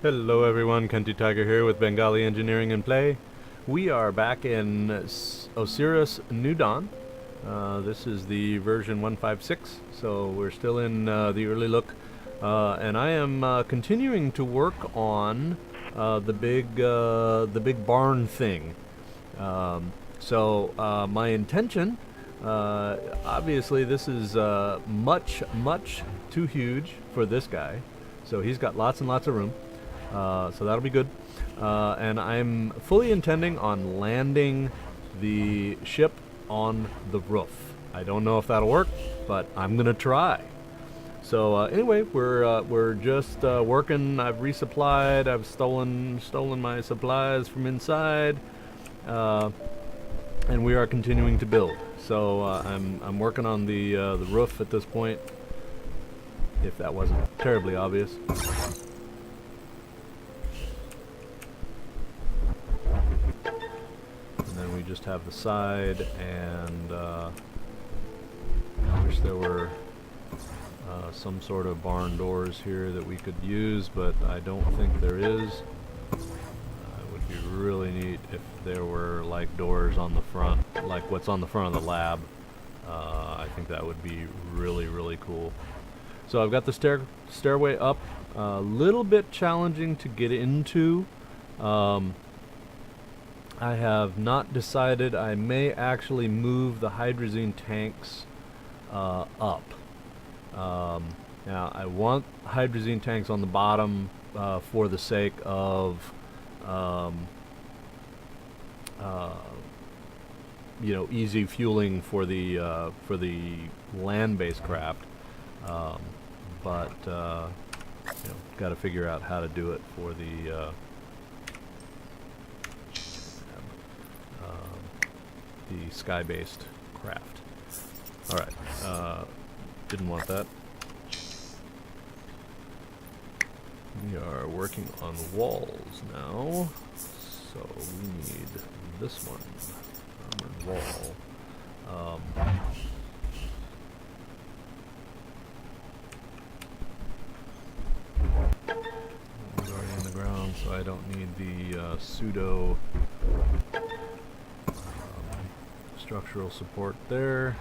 Hello everyone, Kenty Tiger here with Bengali Engineering and Play. We are back in Osiris New Dawn. This is the version 156, so we're still in the early look. And I am continuing to work on the big barn thing. My intention, obviously this is much too huge for this guy. So he's got lots and lots of room. So that'll be good. And I'm fully intending on landing the ship on the roof. I don't know if that'll work, but I'm gonna try. So anyway, we're just working. I've resupplied. I've stolen my supplies from inside, and we are continuing to build. So I'm working on the roof at this point. If that wasn't terribly obvious. We just have the side, and I wish there were some sort of barn doors here that we could use, but I don't think there is. It would be really neat if there were like doors on the front, like what's on the front of the lab. I think that would be really cool. So I've got the stairway up, a little bit challenging to get into. I have not decided. I may actually move the hydrazine tanks up. Now I want hydrazine tanks on the bottom for the sake of easy fueling for the land-based craft. But got to figure out how to do it for the sky-based craft. Alright, didn't want that. We are working on walls now, so we need this one, armored wall. It's already in the ground, so I don't need the pseudo structural support there.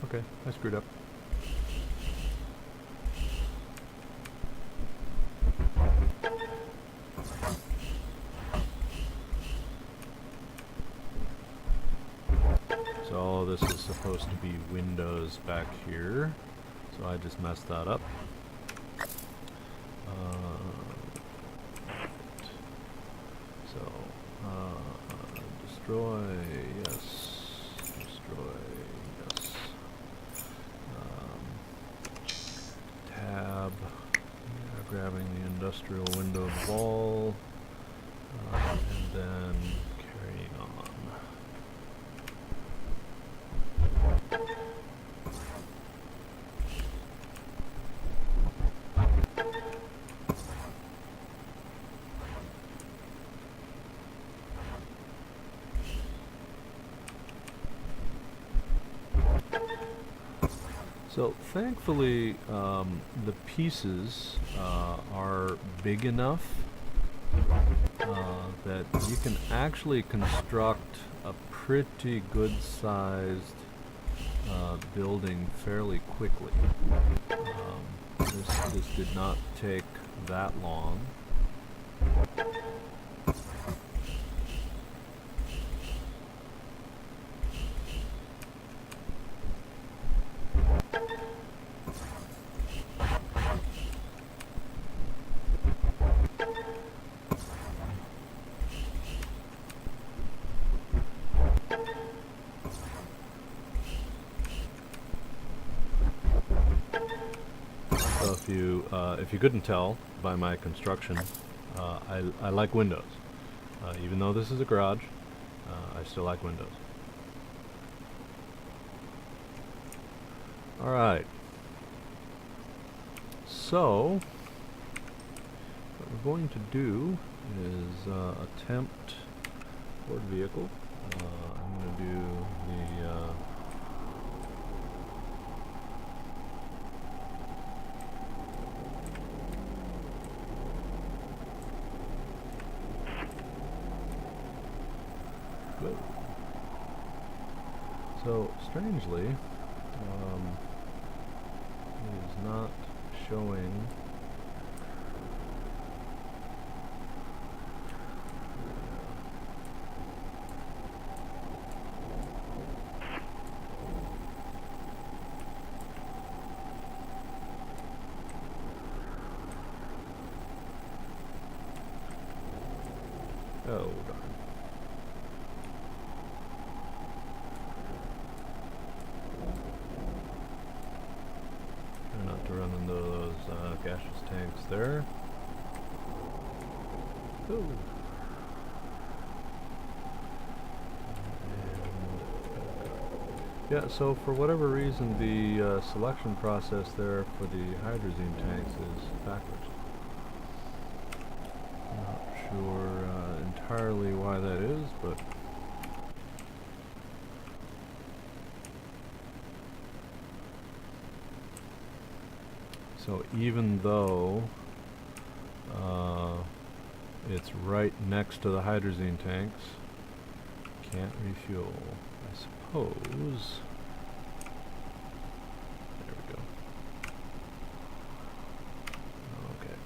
Okay, I screwed up. So this is supposed to be windows back here, so I just messed that up. Destroy, yes. Destroy, yes. Tab. Yeah, grabbing the industrial window wall, and then carrying on. So thankfully the pieces are big enough that you can actually construct a pretty good sized building fairly quickly. This did not take that long. If you couldn't tell by my construction, I like windows. Even though this is a garage, I still like windows. Alright. So, what we're going to do is attempt board vehicle. I'm going to do the whoa. So strangely, it is not showing. Oh, darn. Try not to run into those gaseous tanks there. Ooh. Yeah, so for whatever reason, the selection process there for the hydrazine tanks is backwards. Not sure entirely why that is, but so even though it's right next to the hydrazine tanks, can't refuel. I suppose. There we go. Okay.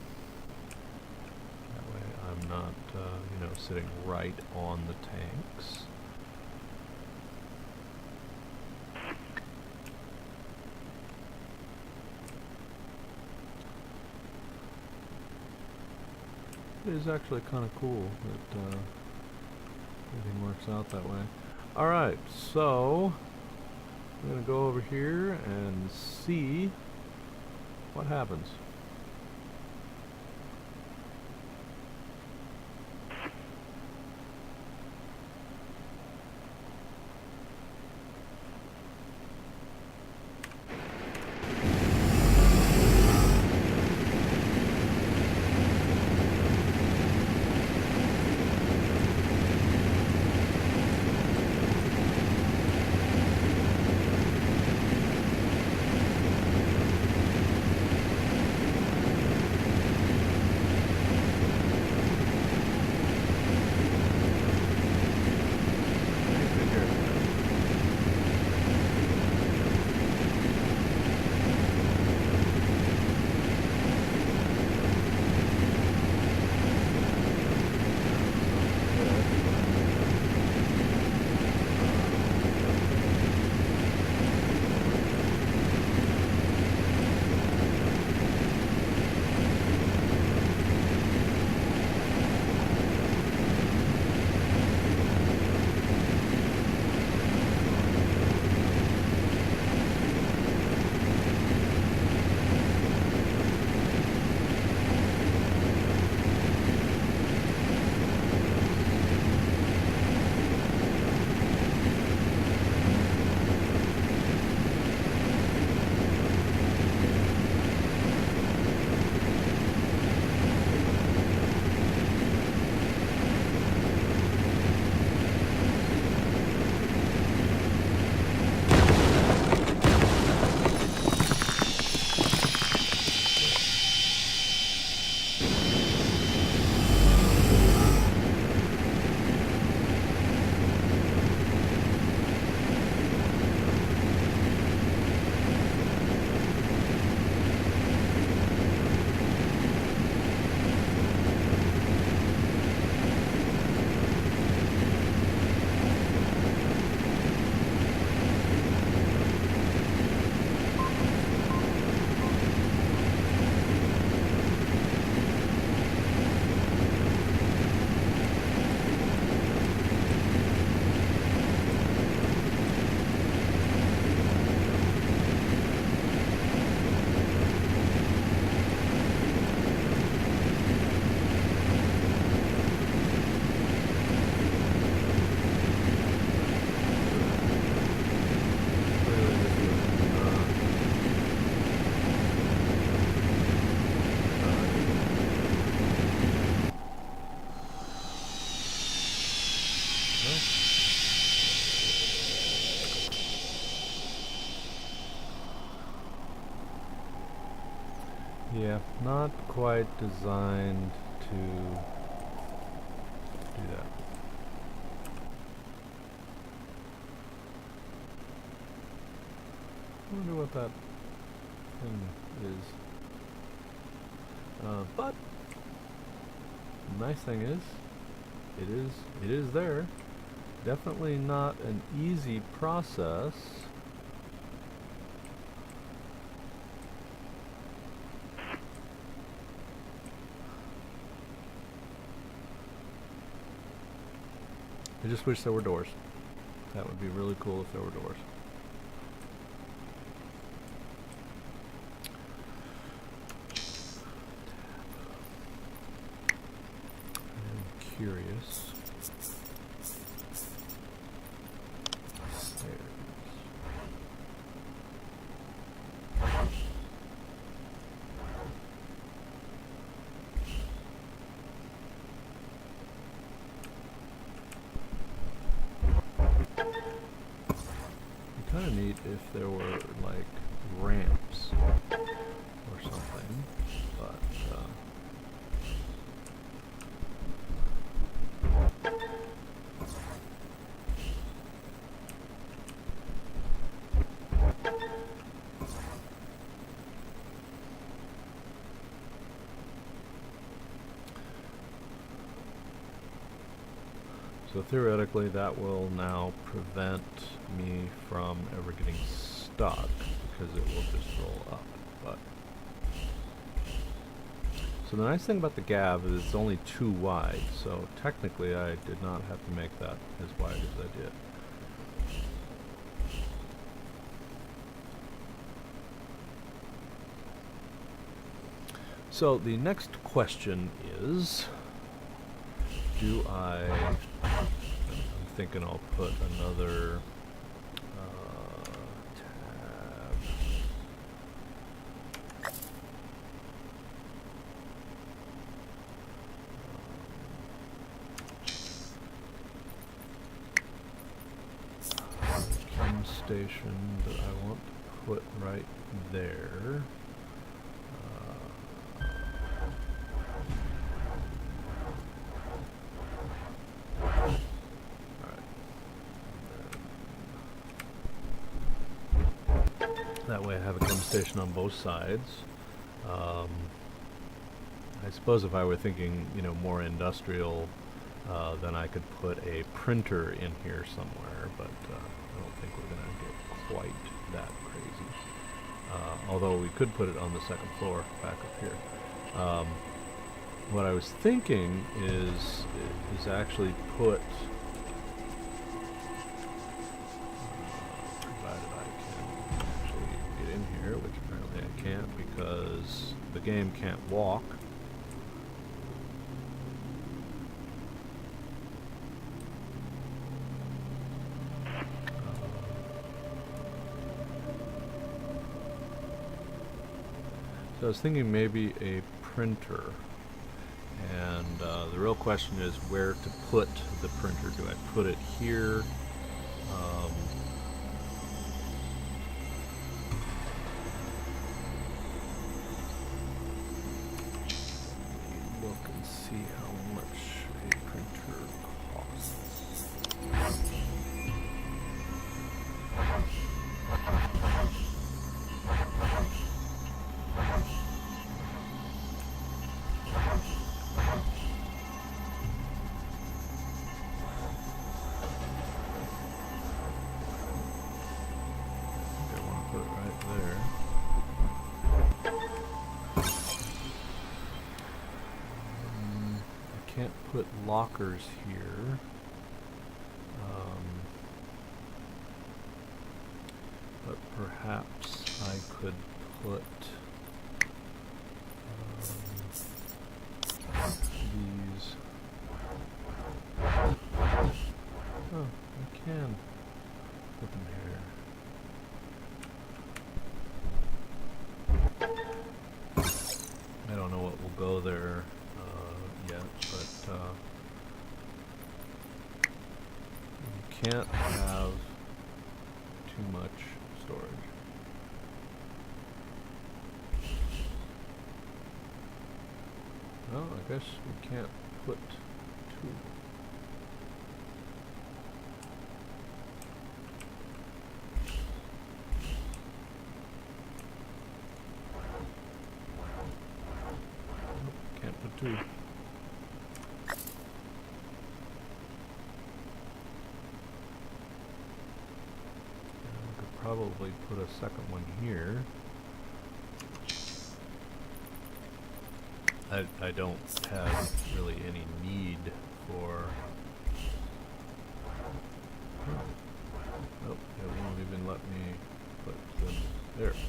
That way I'm not, you know, sitting right on the tanks. It is actually kind of cool that everything works out that way. Alright, so I'm going to go over here and see what happens. not quite designed to do that. I wonder what that thing is. But the nice thing is, it is there. Definitely not an easy process. I just wish there were doors. That would be really cool if there were doors. I'm curious. Kind of neat if there were like ramps or something, but so theoretically that will now prevent me from ever getting stuck because it will just roll up. But so the nice thing about the gab is it's only 2 wide, so technically I did not have to make that as wide as I did. So the next question is, I'm thinking I'll put another tab. Chem station that I want to put right there. That way I have a chem station on both sides. I suppose if I were thinking, you know, more industrial, then I could put a printer in here somewhere, but I don't think we're going to get quite that crazy. Although we could put it on the second floor back up here. What I was thinking is actually put, provided I can actually get in here, which apparently I can't because the game can't walk. So I was thinking maybe a printer, and the real question is where to put the printer. Do I put it here? Look and see how much a printer costs. Can't put lockers here. But perhaps I could put these. Oh, I can put them here. I don't know what will go there yet, but you can't have too much storage. Well, I guess we can't put two. Nope, can't put two. Probably put a second one here. I don't have really any need for... Oh, it won't even let me put them... There we go.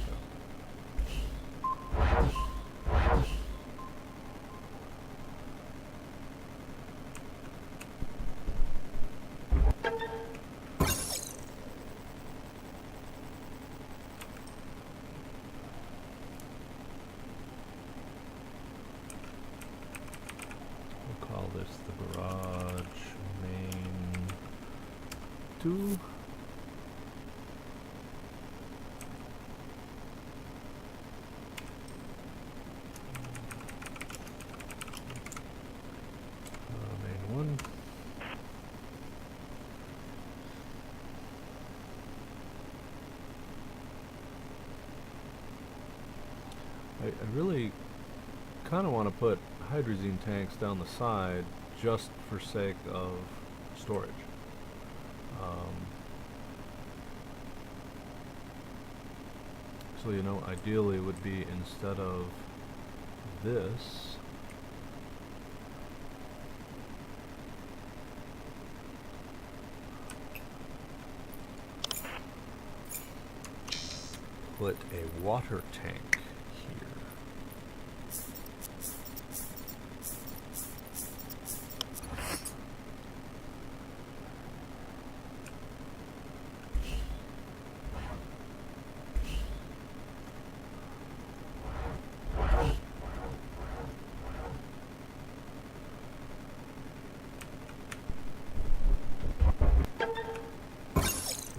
Call this the garage main 2. Main 1. I really kind of want to put hydrazine tanks down the side just for sake of storage. So you know, ideally would be instead of this, put a water tank here.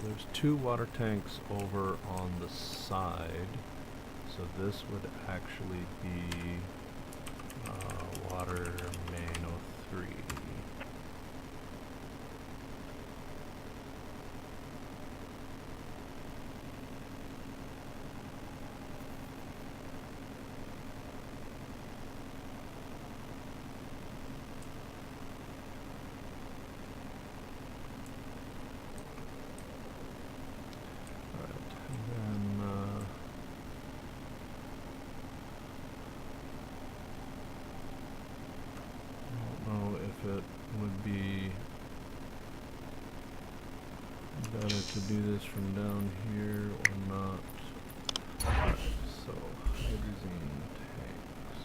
There's 2 water tanks over on the side, so this would actually be water main 03. It would be better to do this from down here or not. Right, so hydrazine tanks.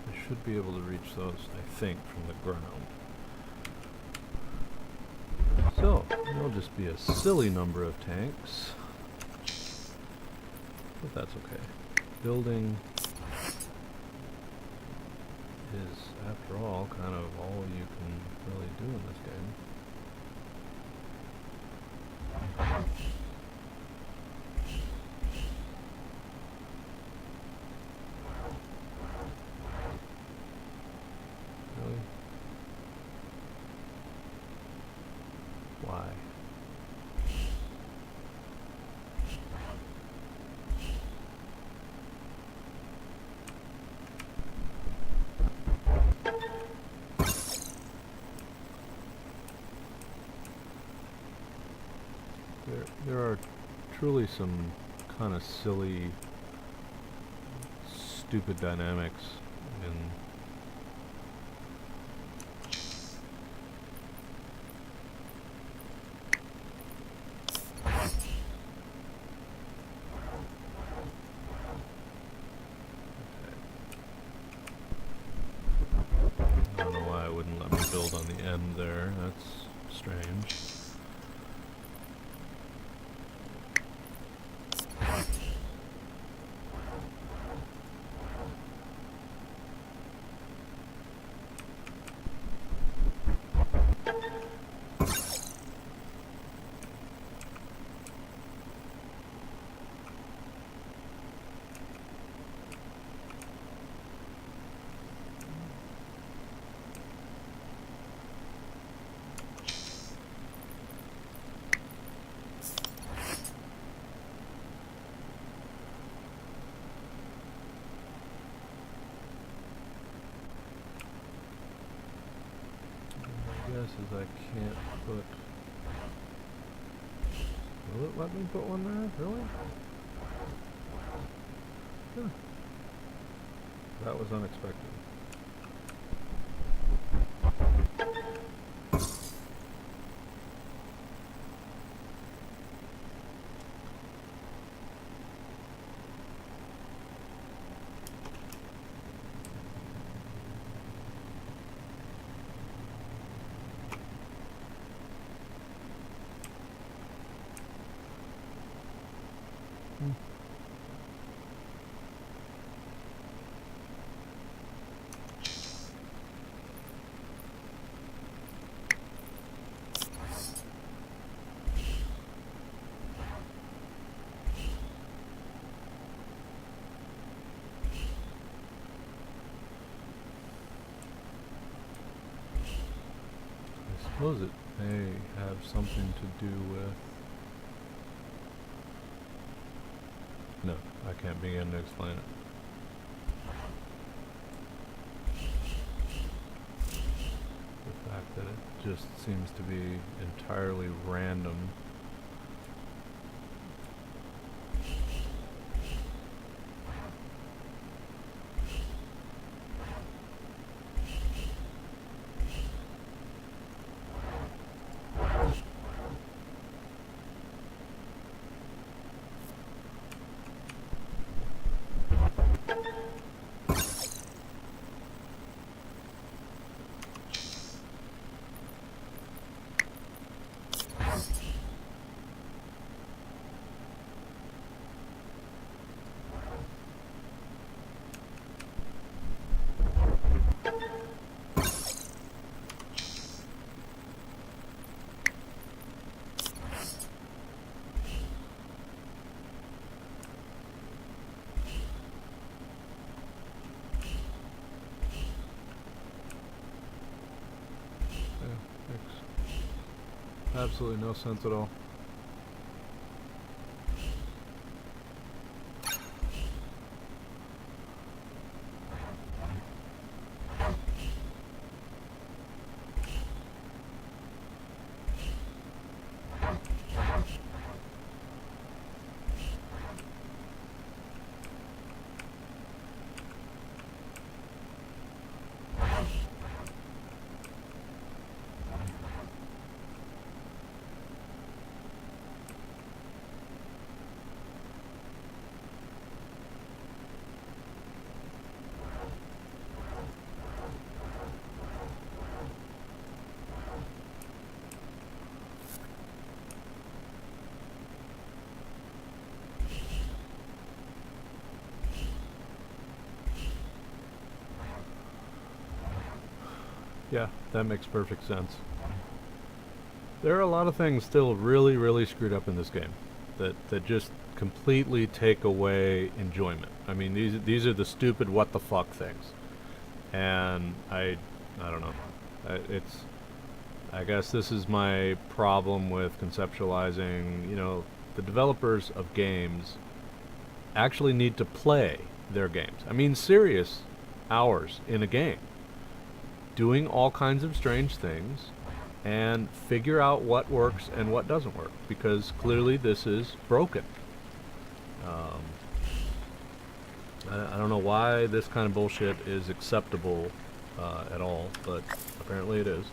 I should be able to reach those, I think, from the ground. So, there'll just be a silly number of tanks, but that's okay. Building is, after all, kind of all you can really do in this game. Really? Why? There are truly some kind of silly, stupid dynamics in I don't know why I wouldn't let me build on the end there. That's strange. it. Will it let me put one there? Really? Huh. That was unexpected. I suppose it may have something to do with... No, I can't begin to explain it. The fact that it just seems to be entirely random. Absolutely no sense at all. Yeah, that makes perfect sense. There are a lot of things still really, really screwed up in this game that just completely take away enjoyment. I mean, these are the stupid what the fuck things, and I don't know. I guess this is my problem with conceptualizing. You know, the developers of games actually need to play their games. I mean, serious hours in a game, doing all kinds of strange things, and figure out what works and what doesn't work, because clearly this is broken. I don't know why this kind of bullshit is acceptable at all, but apparently it is.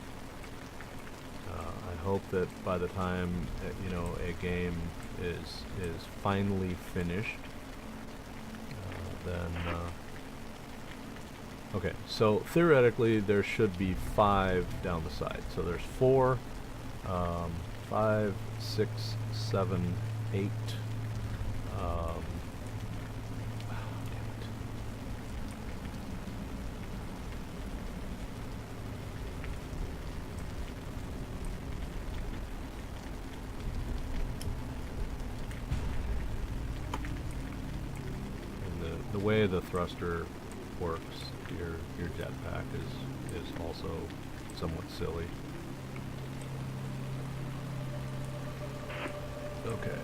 I hope that by the time you know, a game is finally finished, then okay, so theoretically there should be 5 down the side. So there's 4, 5, 6, 7, 8. The way the thruster works, your jetpack is also somewhat silly. Okay.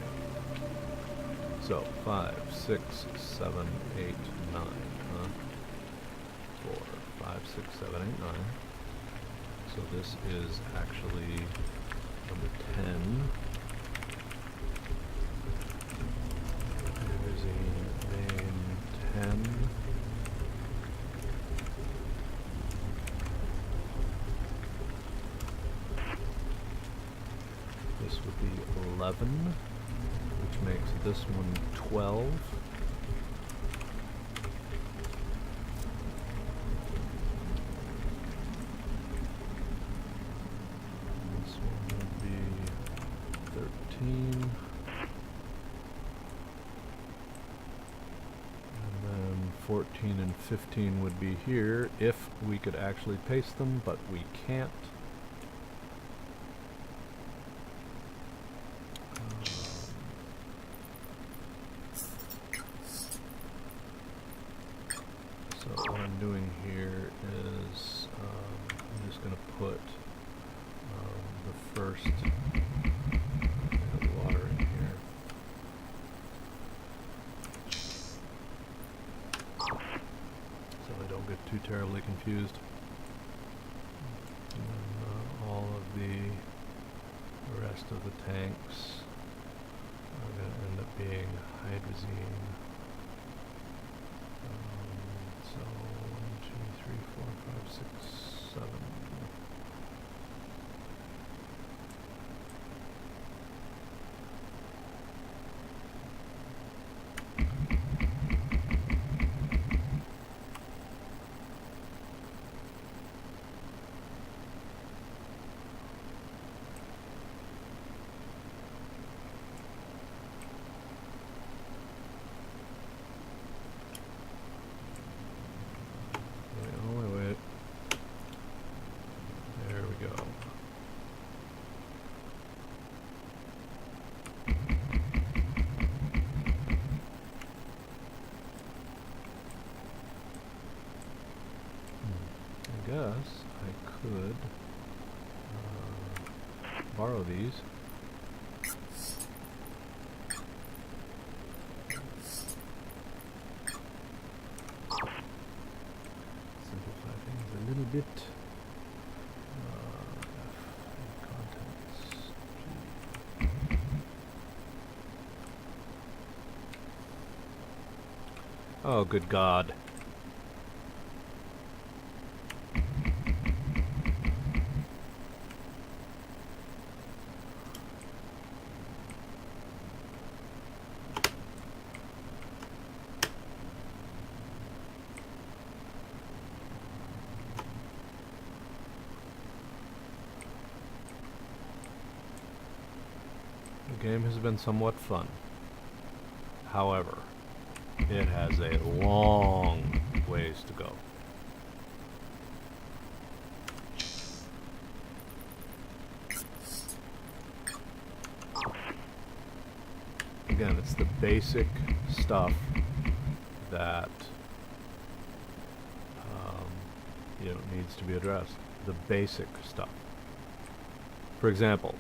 So 5, 6, 7, 8, 9. 4, 5, 6, 7, 8, 9. So this is actually This would be 11, which makes this one 12. This one would be 13. And then 14 and 15 would be here if we could actually paste them, but we can't. So what I'm doing here is I'm just going to put the first water in here. So I don't get too terribly confused. And then all of the rest of the tanks are going to end up being hydrazine. So 1, 2, 3, 4, 5, 6, 7. I guess I could borrow these. Simplify things a little bit. Contents. Oh, good God. The game has been somewhat fun. However, it has a long ways to go. Again, it's the basic stuff that needs to be addressed. The basic stuff. For example,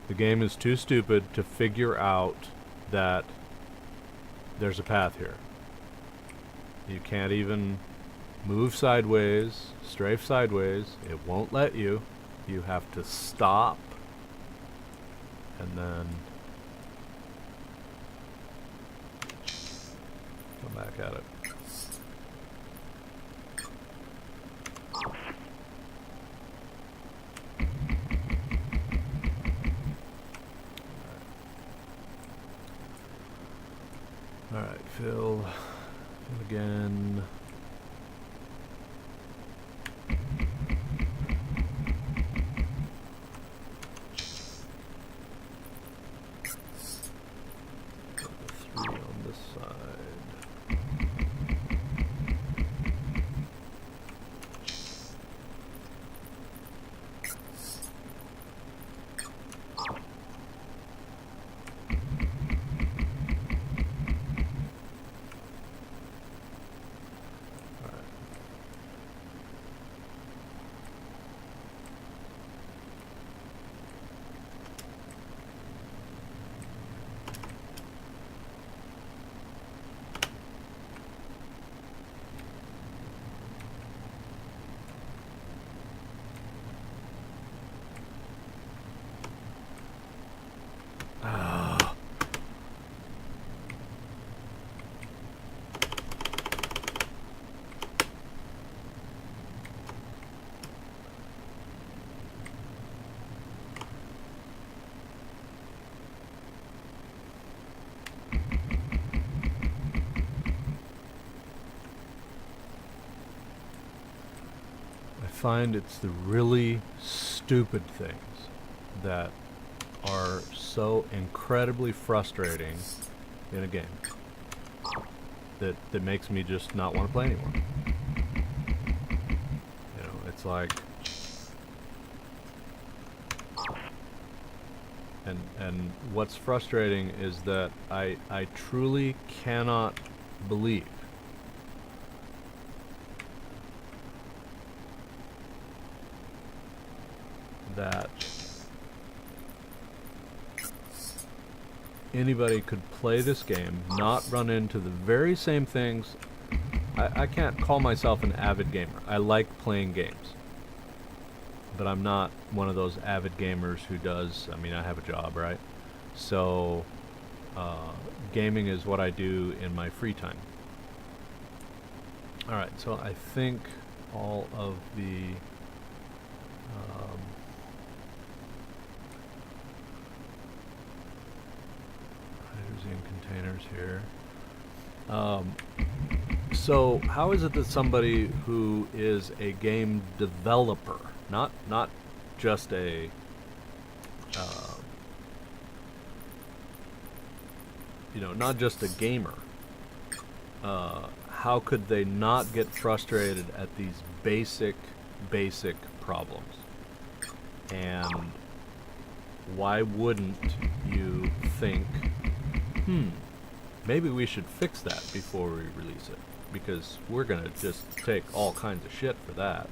the game is too stupid to figure out that there's a path here. You can't even move sideways, strafe sideways. It won't let you. You have to stop and then come back at it. Alright, fill again. Put the 3 on this side. find it's the really stupid things that are so incredibly frustrating in a game that makes me just not want to play anymore. You know, it's like, and what's frustrating is that I truly cannot believe that anybody could play this game, not run into the very same things. I can't call myself an avid gamer. I like playing games, but I'm not one of those avid gamers who does, I mean, I have a job, right? So gaming is what I do in my free time. Alright, so I think all of the hydrazine containers here. So how is it that somebody who is a game developer, not just a you know, not just a gamer, how could they not get frustrated at these basic problems? And why wouldn't you think, maybe we should fix that before we release it, because we're gonna just take all kinds of shit for that.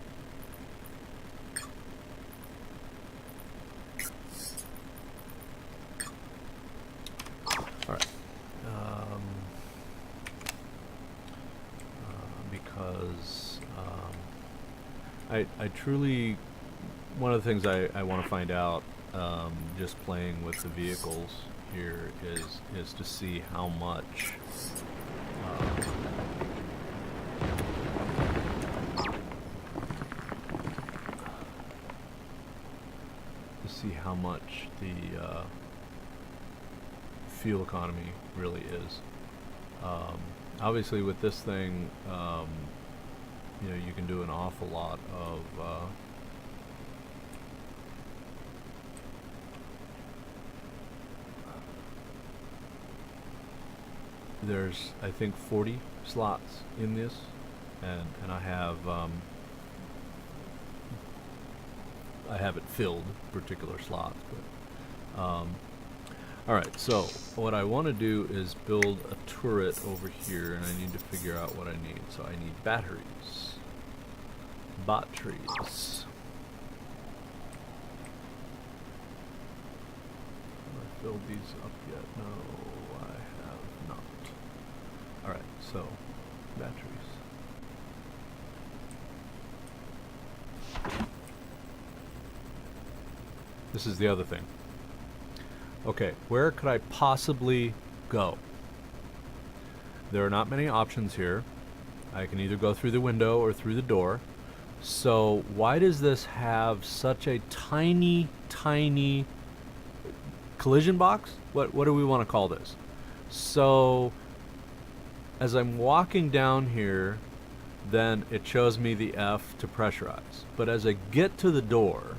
Alright. Because I truly, one of the things I want to find out just playing with the vehicles here is to see how much the fuel economy really is. Obviously with this thing, you know, you can do an awful lot of there's, I think, 40 slots in this, and I have it filled, particular slots, but alright, so what I want to do is build a turret over here, and I need to figure out what I need. So I need batteries. Batteries. Have I filled these up yet? No, I have not. Alright, so batteries. This is the other thing. Okay, where could I possibly go? There are not many options here. I can either go through the window or through the door. So why does this have such a tiny collision box? What do we want to call this? So as I'm walking down here, then it shows me the F to pressurize. But as I get to the door,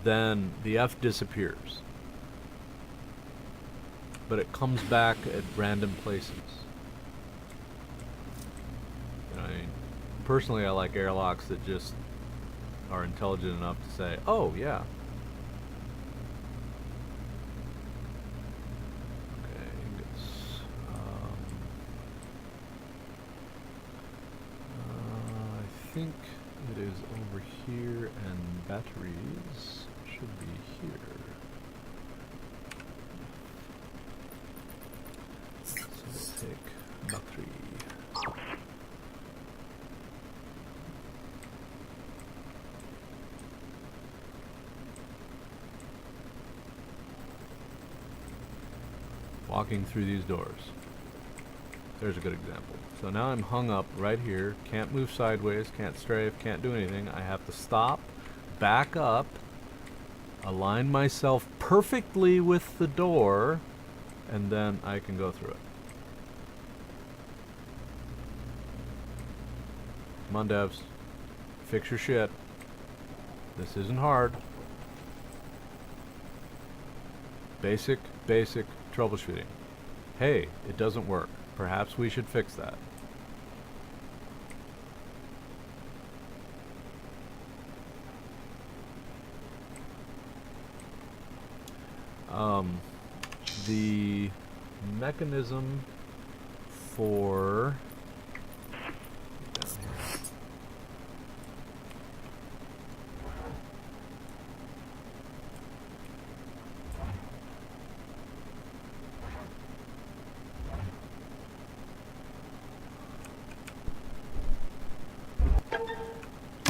then the F disappears. But it comes back at random places. You know, I mean, personally, I like airlocks that just are intelligent enough to say, "Oh yeah." Okay, ingots. I think it is over here, and batteries should be here. Take battery. Walking through these doors. There's a good example. So now I'm hung up right here, can't move sideways, can't strafe, can't do anything. I have to stop, back up, align myself perfectly with the door, and then I can go through it. Come on, devs. Fix your shit. This isn't hard. Basic troubleshooting. Hey, it doesn't work. Perhaps we should fix that. The mechanism for down here.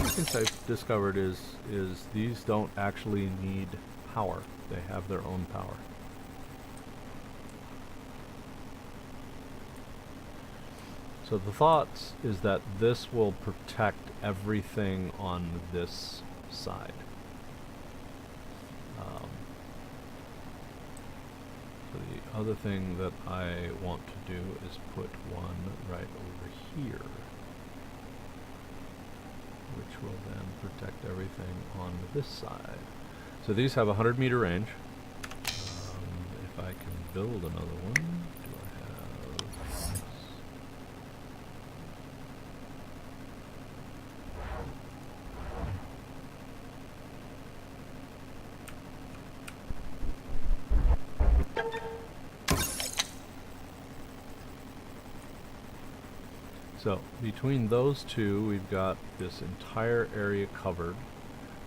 Things I've discovered is these don't actually need power. They have their own power. So the thoughts is that this will protect everything on this side. So the other thing that I want to do is put one right over here, which will then protect everything on this side. So these have a 100-meter range. If I can build another one, do I have this? So between those two, we've got this entire area covered.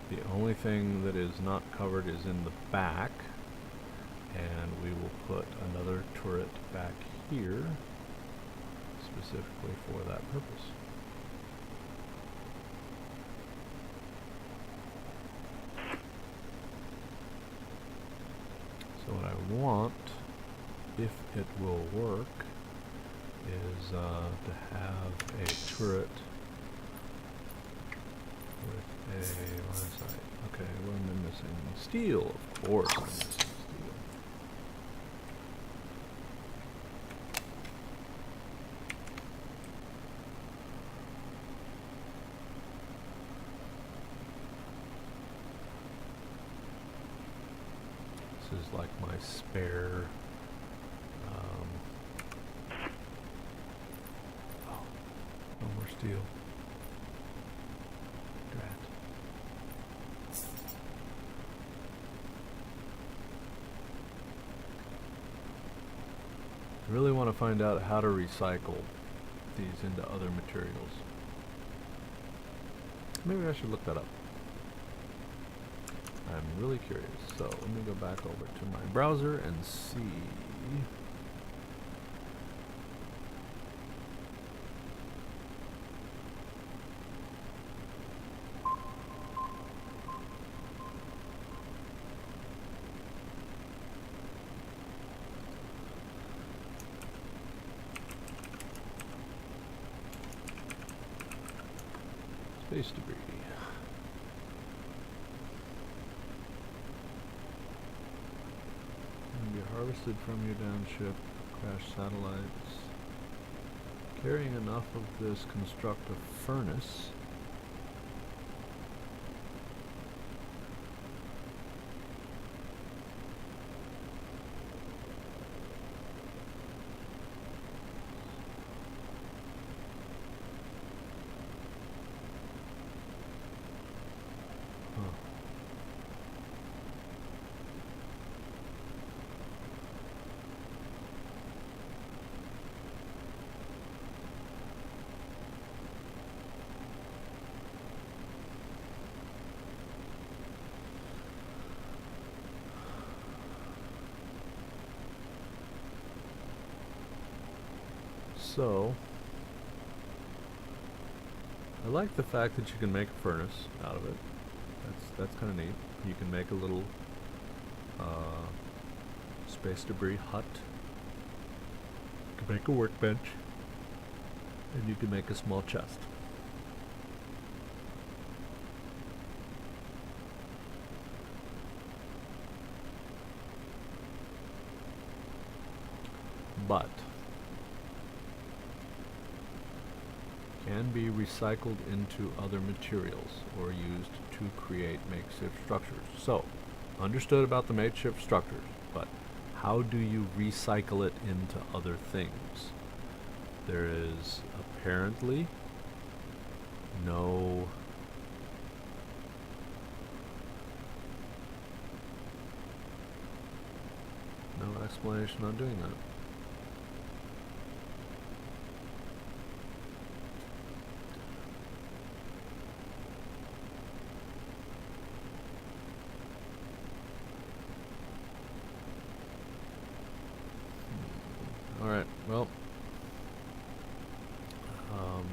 The only thing that is not covered is in the back, and we will put another turret back here specifically for that purpose. So what I want, if it will work, is to have a turret with a line of sight. Okay, what am I missing? Steel, of course I'm missing steel. This is like my spare. No more steel. Drat. I really want to find out how to recycle these into other materials. Maybe I should look that up. I'm really curious. So let me go back over to my browser and see. Space debris. Can be harvested from your downship, crashed satellites. Carrying enough of this, construct a furnace. So, I like the fact that you can make a furnace out of it. That's kind of neat. You can make a little space debris hut. You can make a workbench, and you can make a small chest. But can be recycled into other materials or used to create makeshift structures. So, understood about the makeshift structures, but how do you recycle it into other things? There is apparently no explanation on doing that. Alright, well, alright,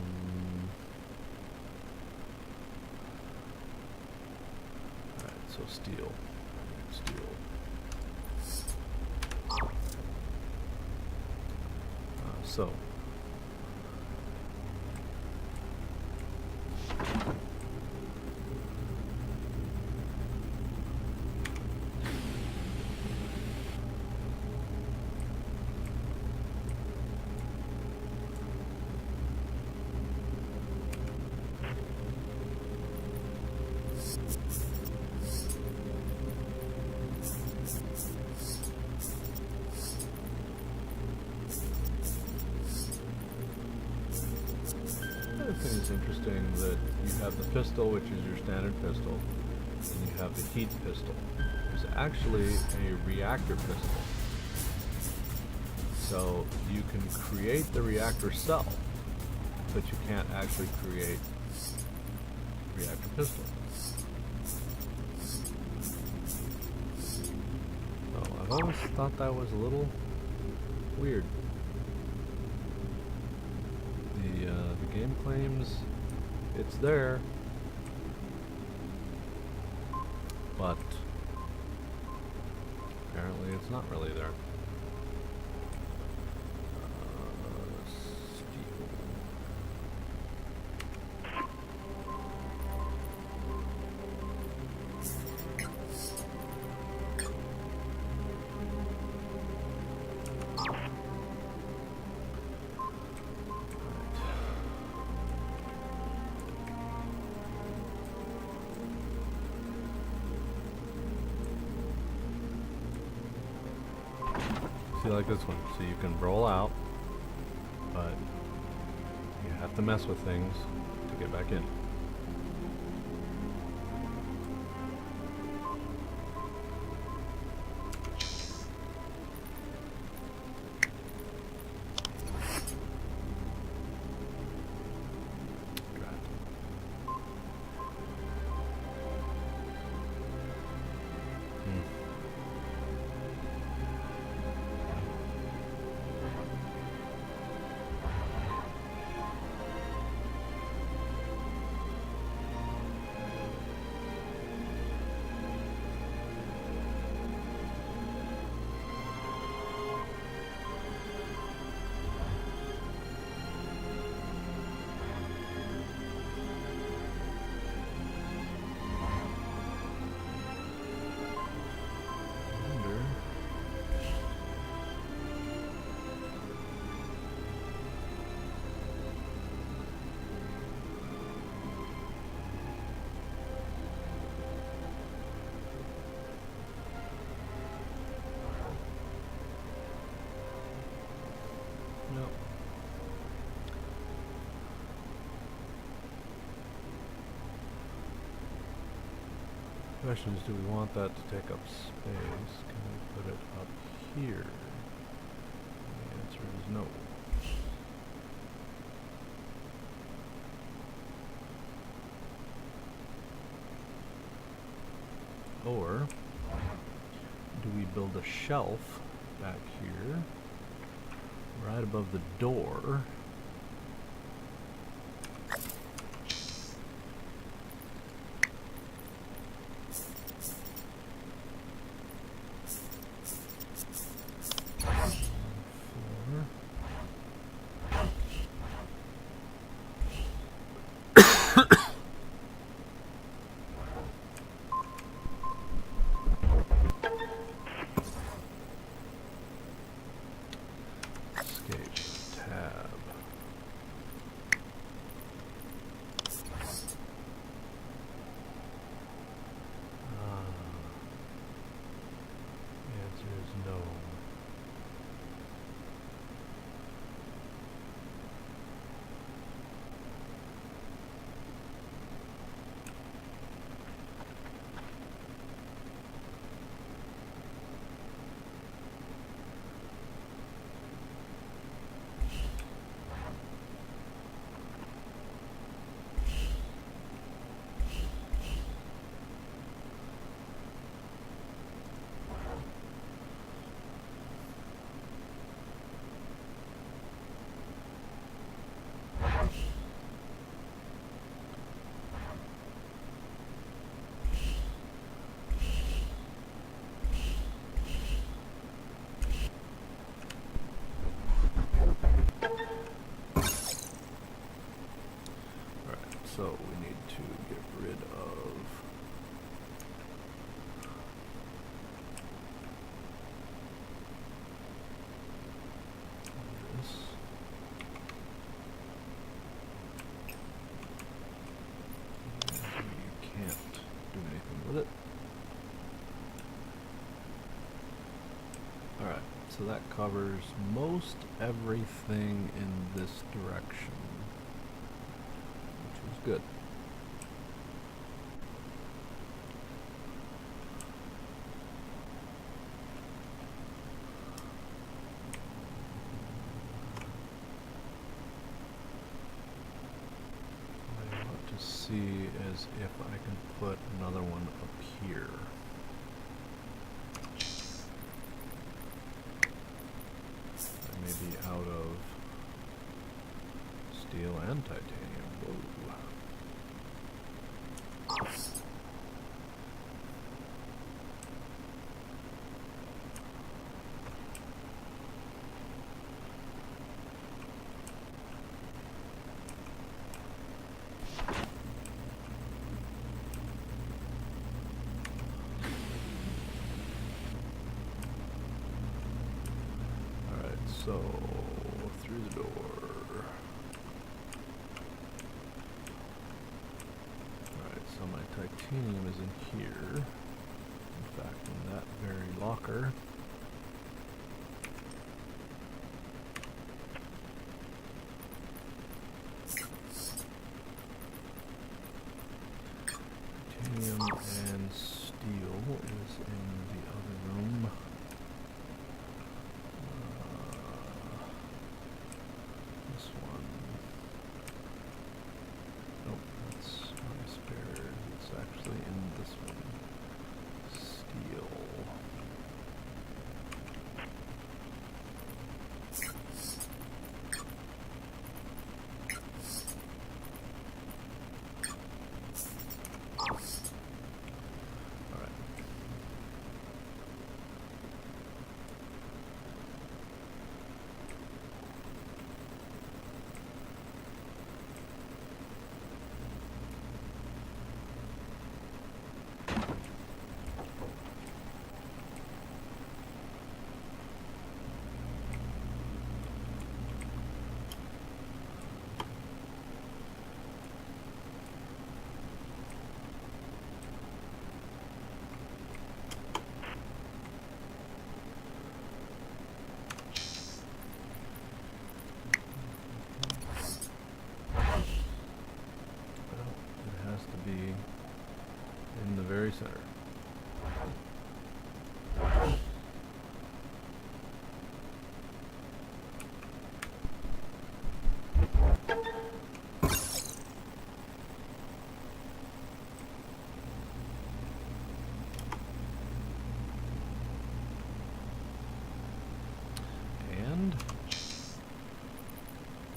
so steel. So I think it's interesting that you have the pistol, which is your standard pistol, and you have the heat pistol. There's actually a reactor pistol. So you can create the reactor cell, but you can't actually create a reactor pistol. So I've always thought that was a little weird. The game claims it's there, but apparently it's not really there. Steel. Like this one, so you can roll out, but you have to mess with things to get back in. Question is, do we want that to take up space? Can we put it up here? The answer is no. Or do we build a shelf back here, right above the door? Escape tab. so that covers most everything in this direction, which is good. What I want to see is if I can put another one up here. Maybe out of steel and titanium. Whoa. So, through the door. Alright, so my titanium is in here. In fact, in that very locker. Titanium and steel is in the other room. In the very center. And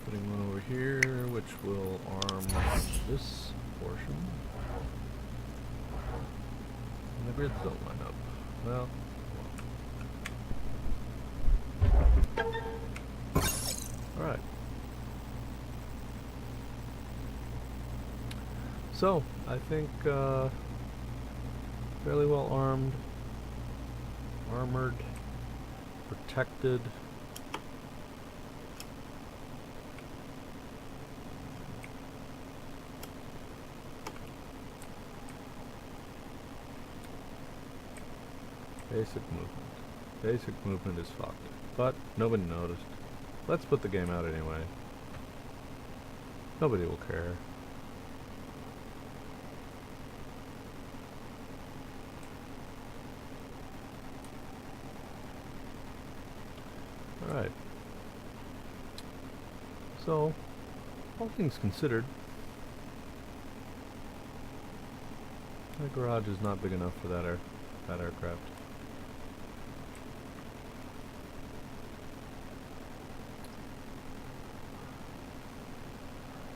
putting one over here, which will arm this portion. The grids don't line up. Well. Alright. So, I think fairly well armed, armored, protected. Basic movement. Basic movement is fucked. But nobody noticed. Let's put the game out anyway. Nobody will care. Alright. So, all things considered, the garage is not big enough for that aircraft.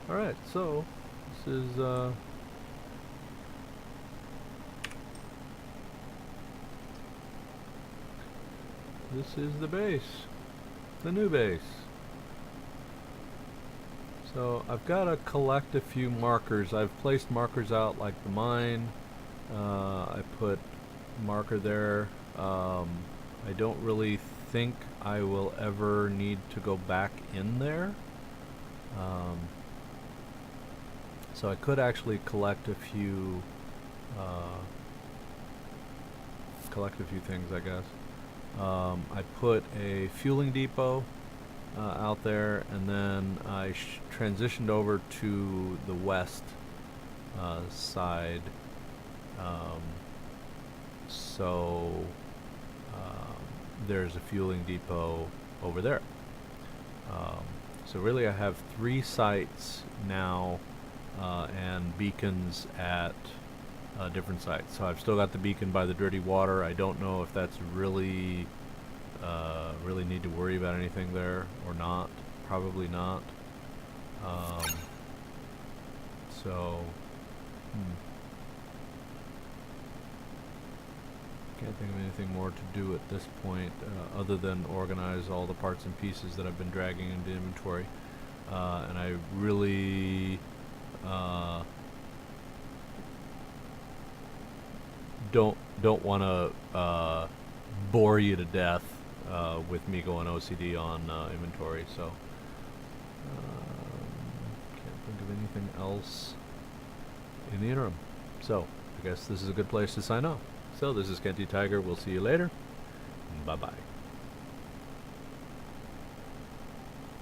Alright, so this is the base. The new base. So I've got to collect a few markers. I've placed markers out like the mine. I put marker there. I don't really think I will ever need to go back in there. So I could actually collect a few things, I guess. I put a fueling depot out there, and then I transitioned over to the west side. Um, so there's a fueling depot over there. So really I have 3 sites now and beacons at different sites. So I've still got the beacon by the dirty water. I don't know if that's really really need to worry about anything there or not. Probably not. So can't think of anything more to do at this point other than organize all the parts and pieces that I've been dragging into inventory. And I really don't want to bore you to death with me going OCD on inventory. So can't think of anything else in the interim. So I guess this is a good place to sign off. So this is Kenty Tiger. We'll see you later. Bye bye.